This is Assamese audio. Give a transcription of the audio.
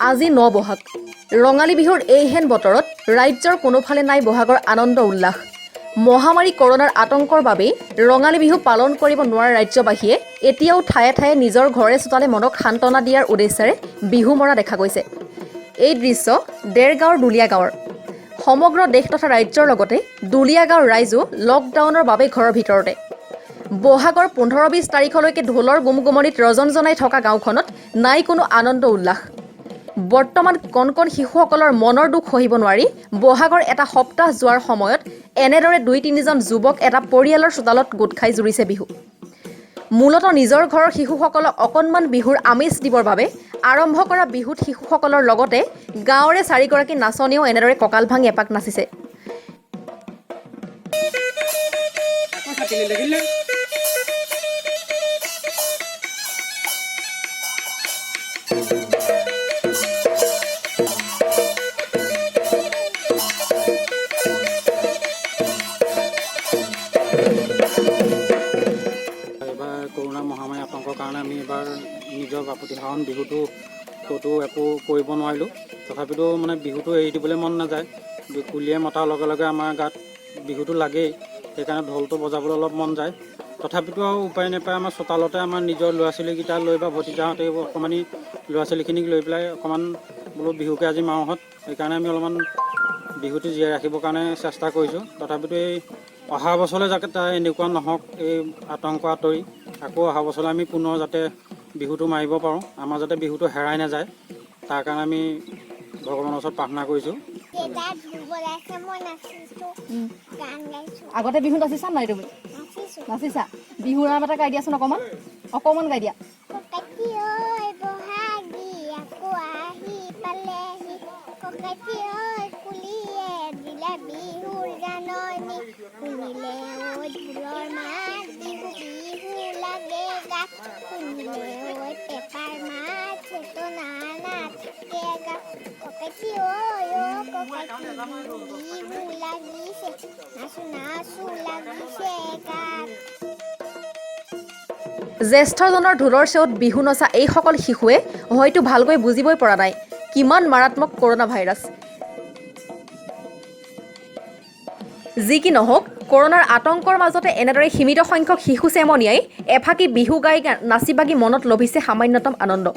আজি ৯ বহাগ ৰঙালী বিহুৰ এইহেন বতৰত ৰাজ্যৰ কোনোফালে নাই বহাগৰ আনন্দ উল্লাস। মহামাৰী কৰোনাৰ আতংকৰ বাবেই ৰঙালী বিহু পালন কৰিব নোৱাৰা ৰাজ্যবাসীয়ে এতিয়াও ঠায়ে ঠায়ে নিজৰ ঘৰে চোতালে মনক সান্তনা দিয়াৰ উদ্দেশ্যেৰে বিহু মৰা দেখা গৈছে। এই দৃশ্য দেৰগাঁৱৰ দুলীয়া গাঁৱৰ। সমগ্ৰ দেশ তথা ৰাজ্যৰ লগতে দুলীয়া গাঁৱৰ ৰাইজো লকডাউনৰ বাবে ঘৰৰ ভিতৰতে। বহাগৰ ১৫-২০ তাৰিখলৈকে ঢোলৰ গুমগুমনিত ৰজনজনাই থকা গাঁওখনত নাই কোনো আনন্দ উল্লাস। বৰ্তমান কণ কণ শিশুসকলৰ মনৰ দুখ সহিব নোৱাৰি বহাগৰ এটা সপ্তাহ যোৱাৰ সময়ত এনেদৰে ২-৩জন যুৱক এটা পৰিয়ালৰ চোতালত গোট খাই জুৰিছে বিহু। মূলতঃ নিজৰ ঘৰৰ শিশুসকলক অকণমান বিহুৰ আমেজ দিবৰ বাবে আৰম্ভ কৰা বিহুত শিশুসকলৰ লগতে গাঁৱৰে ৪গৰাকী নাচনীয়েও এনেদৰে কঁকাল ভাঙি এপাক নাচিছে। কৰোনা মহামাৰী আতংকৰ কাৰণে আমি এবাৰ নিজৰ বাপতিসাহোন বিহুটো ক'তো একো কৰিব নোৱাৰিলোঁ। তথাপিতো মানে বিহুটো এৰি দিবলৈ মন নাযায়। কুলিয়ে মতাৰ লগে লগে আমাৰ গাত বিহুটো লাগেই, সেইকাৰণে ঢোলটো বজাবলৈ অলপ মন যায়। তথাপিতো আৰু উপায় নাপায় আমাৰ চোতালতে আমাৰ নিজৰ ল'ৰা ছোৱালীকেইটা লৈ বা ভতিজাহঁতে অকণমানি ল'ৰা ছোৱালীখিনিক লৈ পেলাই অকণমান বোলো বিহুকে আজি মাৰোঁহত। সেইকাৰণে আমি অলপমান বিহুটো জীয়াই ৰাখিবৰ কাৰণে চেষ্টা কৰিছোঁ। তথাপিতো এই অহা বছৰলৈ যাতে এনেকুৱা নহওক, এই আতংক আঁতৰি আকৌ অহা বছৰলৈ আমি পুনৰ যাতে বিহুটো মাৰিব পাৰোঁ, আমাৰ যাতে বিহুটো হেৰাই নাযায়, তাৰ কাৰণে আমি ভগৱানৰ ওচৰত প্ৰাৰ্থনা কৰিছোঁ। আগতে বিহু নাচিছা নাই তুমি? নাচিছা? বিহুৰ নাম এটা গাই দিয়াচোন, অকণমান গাই দিয়া। জ্যেষ্ঠজনৰ ঢোলৰ চেউত বিহু নচা এইসকল শিশুৱে হয়তো ভালকৈ বুজিবই পৰা নাই কিমান মাৰাত্মক কৰোনা ভাইৰাছ। যি কি নহওক, কৰোনাৰ আতংকৰ মাজতে এনেদৰে সীমিত সংখ্যক শিশু চেমনীয়াই এফাকি বিহু গাই নাচি বাগি মনত লভিছে সামান্যতম আনন্দ।